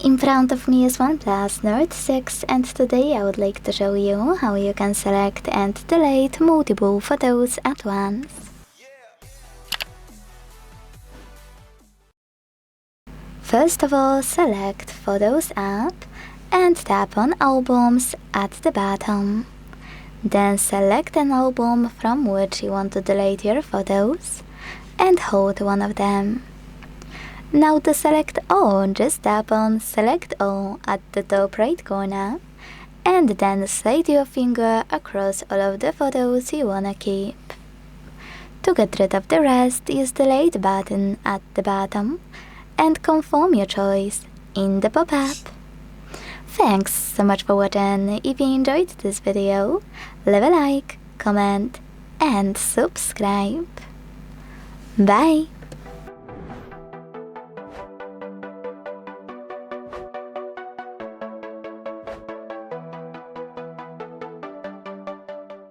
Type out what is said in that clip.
In front of me is OnePlus Nord 6, and today I would like to show you how you can select and delete multiple photos at once. First of all, select Photos app and tap on Albums at the bottom. Then select an album from which you want to delete your photos and hold one of them. Now to select all, just tap on Select All at the top right corner and then slide your finger across all of the photos you wanna keep. To get rid of the rest, use the Delete button at the bottom and confirm your choice in the pop-up. Thanks so much for watching. If you enjoyed this video, leave a like, comment and subscribe. Bye!